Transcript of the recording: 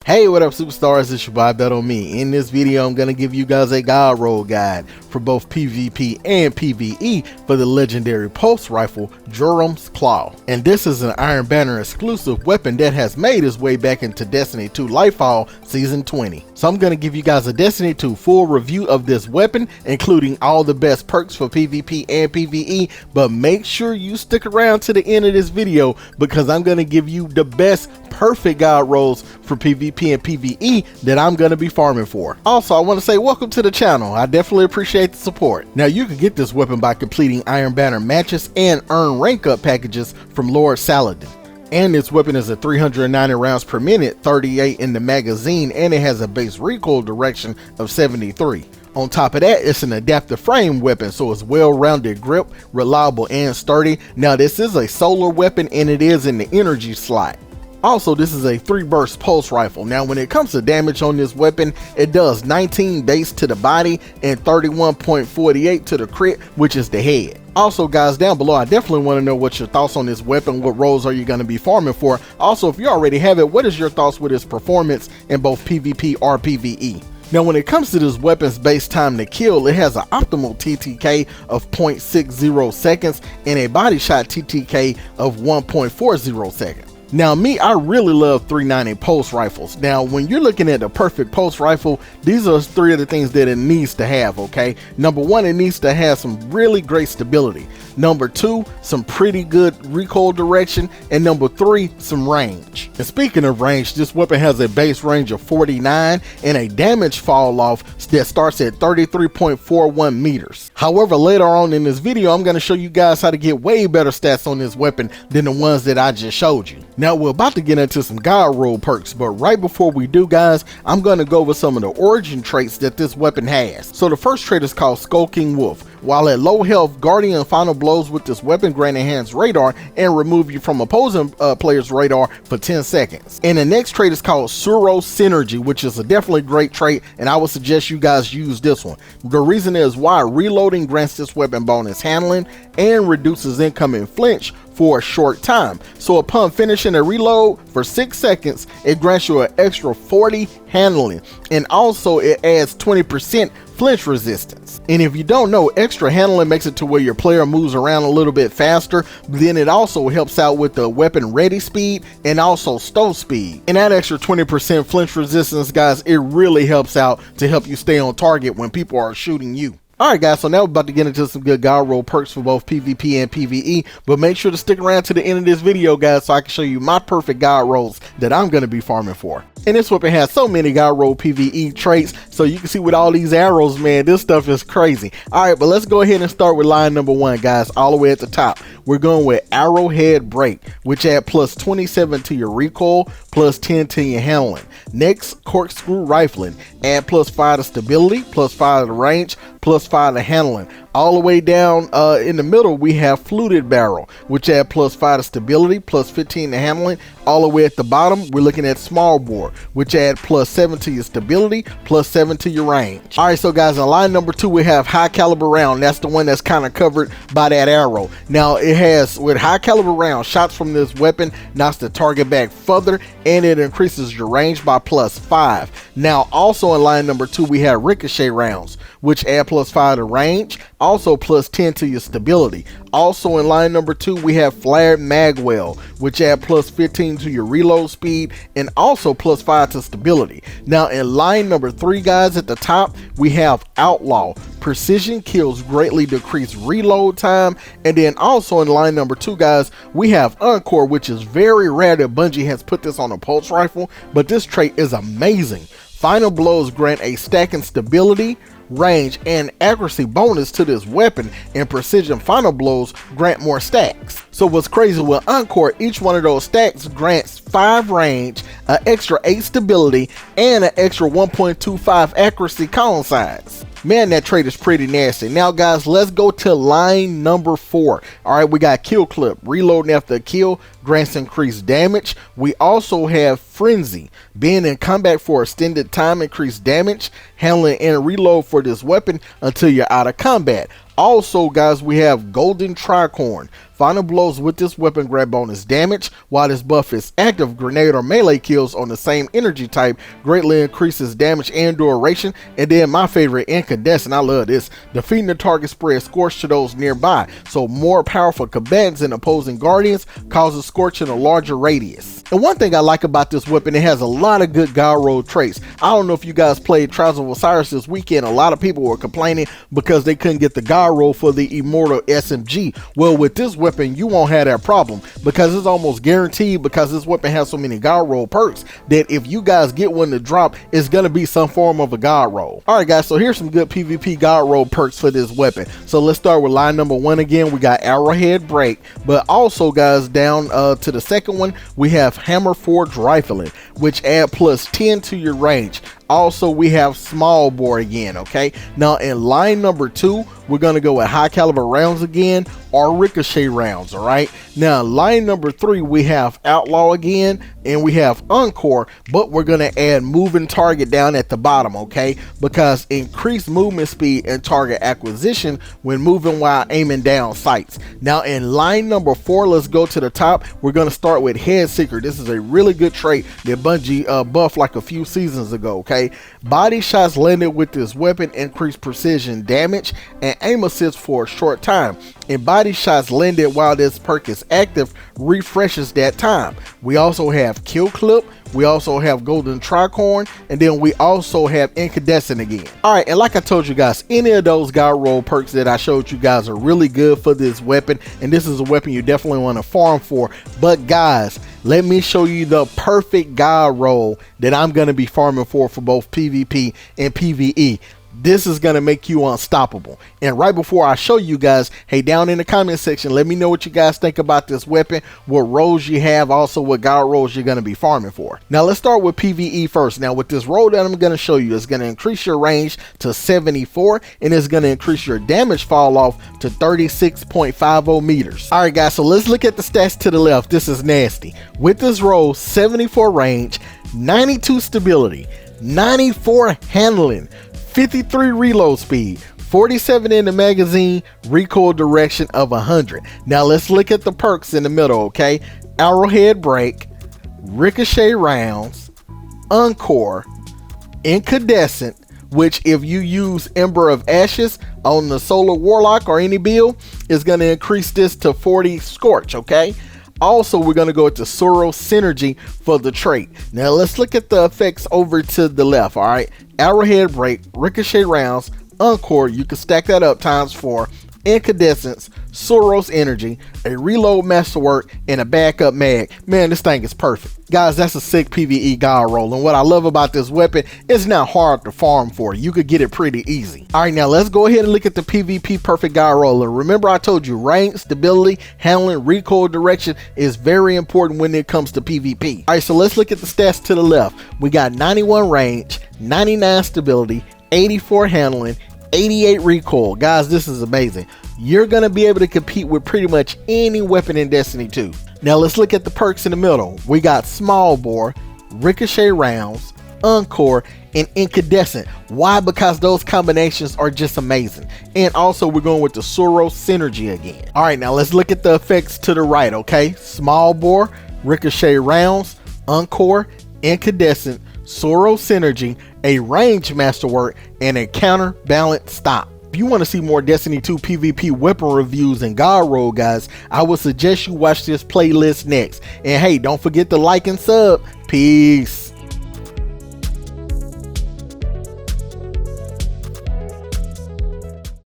Hey, what up superstars, it's your boy Ibetonme. In this video I'm going to give you guys a god roll guide for both PvP and PvE for the legendary pulse rifle Jorums Claw. And this is an Iron Banner exclusive weapon that has made its way back into Destiny 2 Lightfall Season 20. So I'm going to give you guys a Destiny 2 full review of this weapon, including all the best perks for PvP and PvE, but make sure you stick around to the end of this video because I'm going to give you the best perfect god rolls for PvP and PvE that I'm going to be farming for. Also, I want to say welcome to the channel. I definitely appreciate the support. Now, you can get this weapon by completing Iron Banner matches and earn rank up packages from Lord Saladin. And this weapon is at 390 rounds per minute, 38 in the magazine, and it has a base recoil direction of 73. On top of that, it's an adaptive frame weapon, so it's well-rounded grip, reliable and sturdy. Now, this is a solar weapon and it is in the energy slot. Also, this is a 3-burst pulse rifle. Now, when it comes to damage on this weapon, it does 19 base to the body and 31.48 to the crit, which is the head. Also, guys, down below, I definitely want to know what your thoughts on this weapon. What roles are you going to be farming for? Also, if you already have it, what is your thoughts with its performance in both PvP or PvE? Now, when it comes to this weapon's base time to kill, it has an optimal TTK of 0.60 seconds and a body shot TTK of 1.40 seconds. Now me, I really love 390 pulse rifles. Now when you're looking at the perfect pulse rifle, these are 3 of the things that it needs to have, okay? Number 1, it needs to have some really great stability. Number 2, some pretty good recoil direction. And number 3, some range. And speaking of range, this weapon has a base range of 49 and a damage fall off that starts at 33.41 meters. However, later on in this video, I'm going to show you guys how to get way better stats on this weapon than the ones that I just showed you. Now we're about to get into some god roll perks, but right before we do, guys, I'm going to go over some of the origin traits that this weapon has. So the first trait is called Skulking Wolf. While at low health, Guardian final blows with this weapon grant enhanced radar and remove you from opposing players' radar for 10 seconds. And the next trait is called Suro Synergy, which is a definitely great trait, and I would suggest you guys use this one. The reason is why reloading grants this weapon bonus handling and reduces incoming flinch for a short time. So upon finishing a reload for 6 seconds, it grants you an extra 40 handling, and also it adds 20% flinch resistance. And if you don't know, extra handling makes it to where your player moves around a little bit faster, but then it also helps out with the weapon ready speed and also stow speed. And that extra 20% flinch resistance, guys, it really helps out to help you stay on target when people are shooting you. Alright guys, so now we're about to get into some good god roll perks for both PvP and PvE, but make sure to stick around to the end of this video, guys, so I can show you my perfect god rolls that I'm going to be farming for. And this weapon has so many god roll PvE traits, so you can see with all these arrows, man, this stuff is crazy. Alright, but let's go ahead and start with line number 1, guys, all the way at the top. We're going with Arrowhead Break, which add plus 27 to your recoil, plus 10 to your handling. Next, Corkscrew Rifling, add plus 5 to stability, plus 5 to range, plus 5 to handling. All the way down in the middle, we have Fluted Barrel, which add plus 5 to stability, plus 15 to handling. All the way at the bottom, we're looking at Small Bore, which add plus 7 to your stability, plus 7 to your range. All right, so guys, in line number 2, we have High Caliber Round. That's the one that's kind of covered by that arrow. Now, it has, with High Caliber Round, shots from this weapon knocks the target back further, and it increases your range by plus 5. Now, also in line number 2, we have Ricochet Rounds, which add plus 5 to range, also plus 10 to your stability. Also in line number 2, we have Flared Magwell, which add plus 15 to your reload speed and also plus 5 to stability. Now in line number 3, guys, at the top, we have Outlaw. Precision kills greatly decrease reload time. And then also in line number 2, guys, we have Encore, which is very rare that Bungie has put this on a pulse rifle, but this trait is amazing. Final blows grant a stacking stability, range, and accuracy bonus to this weapon, and precision final blows grant more stacks. So what's crazy with Encore, each one of those stacks grants 5 range, an extra 8 stability, and an extra 1.25 accuracy cone size. Man, that trait is pretty nasty. Now guys, let's go to line number 4. Alright, we got Kill Clip. Reloading after a kill grants increased damage. We also have Frenzy. Being in combat for extended time increased damage, handling and reload for this weapon until you're out of combat. Also guys, we have Golden Tricorn. Final blows with this weapon grant bonus damage. While this buff is active, grenade or melee kills on the same energy type greatly increases damage and duration. And then my favorite, incandescent, I love this. Defeating the target spreads scorch to those nearby, so more powerful combatants and opposing guardians causes scorch in a larger radius. And one thing I like about this weapon, it has a lot of good god roll traits. I don't know if you guys played Trials of Osiris this weekend. A lot of people were complaining because they couldn't get the god roll for the Immortal SMG. Well, with this weapon, you won't have that problem because it's almost guaranteed, because this weapon has so many god roll perks that if you guys get one to drop, it's going to be some form of a god roll. All right, guys, so here's some good PvP god roll perks for this weapon. So let's start with line number 1 again. We got Arrowhead Break, but also, guys, down to the second one, we have Hammer Forge Rifling, which add plus 10 to your range. Also, we have small bore again. Okay, now in line number 2, we're gonna go with high caliber rounds again, or ricochet rounds. All right, now line number 3, we have outlaw again, and we have encore, but we're gonna add moving target down at the bottom. Okay, because increased movement speed and target acquisition when moving while aiming down sights. Now in line number 4, let's go to the top. We're gonna start with head seeker. This is a really good trait that Bungie buffed like a few seasons ago. Okay, body shots landed with this weapon increase precision damage and aim assist for a short time, and body shots landed while this perk is active refreshes that time. We also have kill clip, we also have golden tricorn, and then we also have incandescent again. All right, and like I told you guys, any of those god roll perks that I showed you guys are really good for this weapon, and this is a weapon you definitely want to farm for. But guys, let me show you the perfect god roll that I'm going to be farming for both PvP and PvE. This is going to make you unstoppable. And right before I show you guys, hey, down in the comment section, let me know what you guys think about this weapon, what roles you have, also what god rolls you're going to be farming for. Now let's start with PvE first. Now with this roll that I'm going to show you, it's going to increase your range to 74, and it's going to increase your damage fall off to 36.50 meters. All right, guys, so let's look at the stats to the left. This is nasty. With this roll, 74 range, 92 stability, 94 handling, 53 reload speed, 47 in the magazine, recoil direction of 100. Now let's look at the perks in the middle. Okay, Arrowhead Break, ricochet rounds, encore, incandescent, which if you use Ember of Ashes on the Solar Warlock or any build, is going to increase this to 40 scorch. Okay, also we're going to go to Soro Synergy for the trait. Now let's look at the effects over to the left. All right, Arrowhead Break, ricochet rounds, encore, you can stack that up ×4, incandescence, Soros energy, a reload masterwork, and a backup mag. Man, this thing is perfect. Guys, that's a sick PvE god roll, and what I love about this weapon, it's not hard to farm for. You could get it pretty easy. All right, now let's go ahead and look at the PvP perfect god roll. And remember I told you range, stability, handling, recoil direction is very important when it comes to PvP. All right, so let's look at the stats to the left. We got 91 range, 99 stability, 84 handling, 88 recoil. Guys, this is amazing. You're going to be able to compete with pretty much any weapon in Destiny 2. Now let's look at the perks in the middle. We got small bore, ricochet rounds, encore, and incandescent. Why? Because those combinations are just amazing. And also we're going with the Soro Synergy again. All right, now let's look at the effects to the right. Okay, small bore, ricochet rounds, encore, incandescent, Soro Synergy, a range masterwork, and a counterbalance stop. If you want to see more Destiny 2 PvP weapon reviews and god roll, guys, I would suggest you watch this playlist next. And hey, don't forget to like and sub. Peace.